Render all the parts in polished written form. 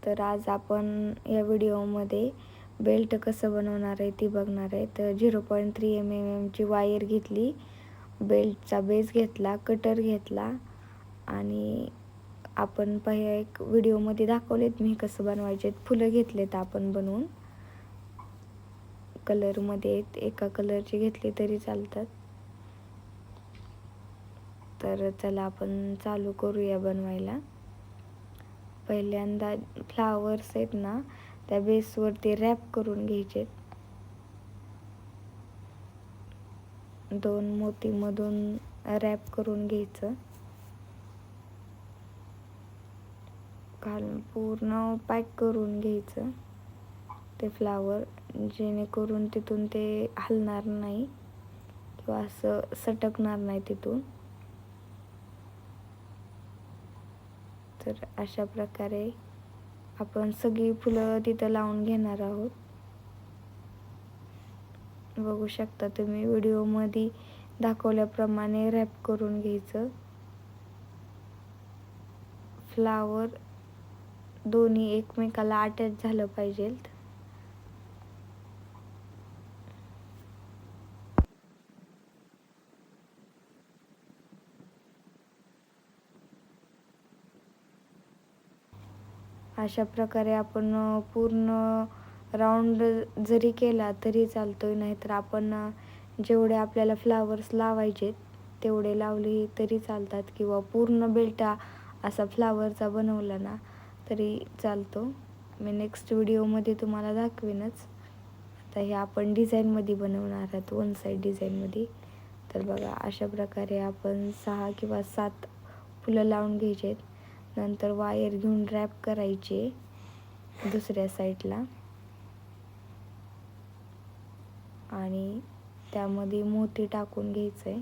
तर आज आपण या व्हिडिओमध्ये बेल्ट कसं बनवणार आहे ती बघणार आहे. तर 0.3 mm वायर घेतली, बेल्टचा बेस घेतला, कटर घेतला आणि आपण एक व्हिडिओमध्ये दाखवलेत मी कसं बनवायचे. फुलं घेतलेत आपण बनवून कलरमध्ये, एका कलरचे घेतले तरी चालतात. तर चला आपण चालू करूया बनवायला. पहिल्यांदा फ्लावर्स आहेत ना, त्या बेसवरती रॅप करून घ्यायचे. 2 मोतीमधून रॅप करून घ्यायचं, घालून पूर्ण पॅक करून घ्यायचं ते फ्लावर, जेणेकरून तिथून ते हलणार नाही किंवा असं सटकणार नाही तिथून. तर अशा प्रकारे आपण सगळी फुलं तिथं लावून घेणार आहोत. बघू शकता तुम्ही व्हिडिओमध्ये दाखवल्याप्रमाणे रॅप करून घ्यायचं. फ्लावर दोन्ही एकमेकाला अटॅच झालं पाहिजे. अशा प्रकारे आपण पूर्ण राऊंड जरी केला तरी चालतोय, नाहीतर आपण जेवढे आपल्याला फ्लावर्स लावायचे तेवढे लावले तरी चालतात, किंवा पूर्ण बेल्ट असा फ्लावरचा बनवला ना तरी चालतो. मी नेक्स्ट व्हिडिओमध्ये तुम्हाला दाखवेनच. आता हे आपण डिझाईनमध्ये बनवणार आहोत, 1 साईड डिझाईनमध्ये. तर बघा अशा प्रकारे आपण 6 किंवा 7 फुलं लावून घ्यायचे. नंतर वायर घेऊन रॅप करायचे दुसऱ्या साईडला आणि त्यामध्ये मोती टाकून घ्यायचं आहे.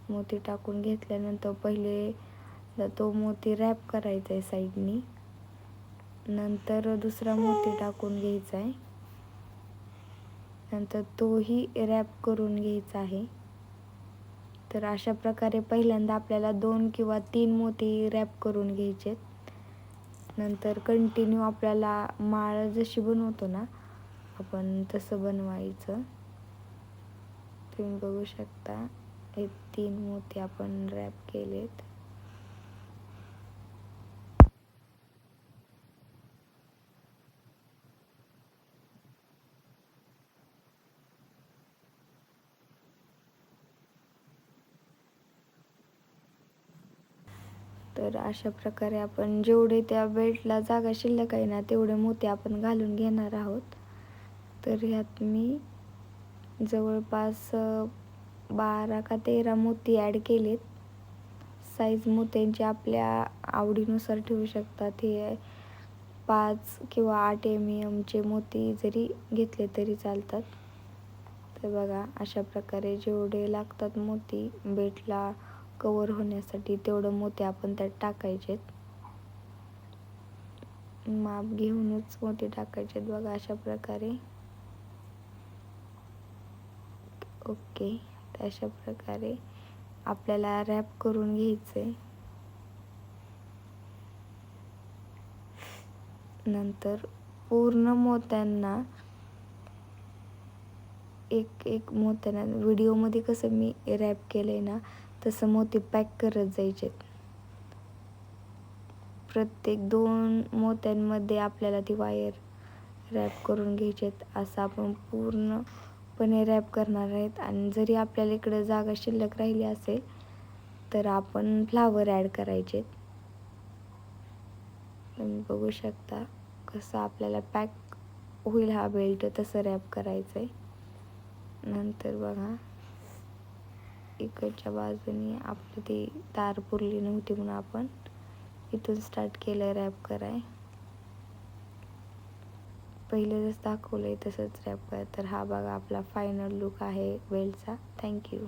मोती टाकून घेतल्यानंतर पहिले तो मोती रॅप करायचा आहे साईडनी, नंतर दुसरा मोती टाकून घ्यायचा आहे, नंतर तोही रॅप करून घ्यायचा आहे. तर अशा प्रकारे पहिल्यांदा आपल्याला 2 किंवा 3 मोती रॅप करून घ्यायचे. नंतर कंटिन्यू आपल्याला माळ जशी बनवतो ना आपण तसं बनवायचं. तुम्ही बघू शकता हे 3 मोती आपण रॅप केलेत. तर अशा प्रकारे आपण जेवढे त्या बेल्टला जागा शिल्लक आहे ना तेवढे मोती आपण घालून घेणार आहोत. तर ह्यात मी जवळपास 12 का 13 मोती ॲड केलेत. साईज मोत्यांची आपल्या आवडीनुसार ठेवू शकतात. हे 5 किंवा 8 mm मोती जरी घेतले तरी चालतात. तर बघा अशा प्रकारे जेवढे लागतात मोती बेल्टला कवर होण्यासाठी तेवढं मोती आपण त्यात टाकायचे. माप घेऊनच मोती टाकायचे. बघा अशा प्रकारे. ओके, तर अशा प्रकारे आपल्याला रॅप करून घ्यायचे. नंतर पूर्ण मोत्यांना एक मोत्यांना व्हिडिओमध्ये कसं मी रॅप केलंय ना तसं मोती पॅक करत जायचे. प्रत्येक 2 मोत्यांमध्ये आपल्याला ती वायर रॅप करून घ्यायचे. असं आपण पूर्णपणे रॅप करणार आहेत. आणि जरी आपल्याला इकडं जागा शिल्लक राहिली असेल तर आपण फ्लावर ॲड करायचे. तुम्ही बघू शकता कसं आपल्याला पॅक होईल हा बेल्ट तसं रॅप करायचं आहे. नंतर बघा इकडच्या बाजूने आपली ती तार पुरली नव्हती म्हणून आपण इथून स्टार्ट केलं रॅप कराय. पहिले जसं दाखवलंय तसंच रॅप करा. तर हा बघा आपला फायनल लुक आहे बेल्टचा. थँक्यू.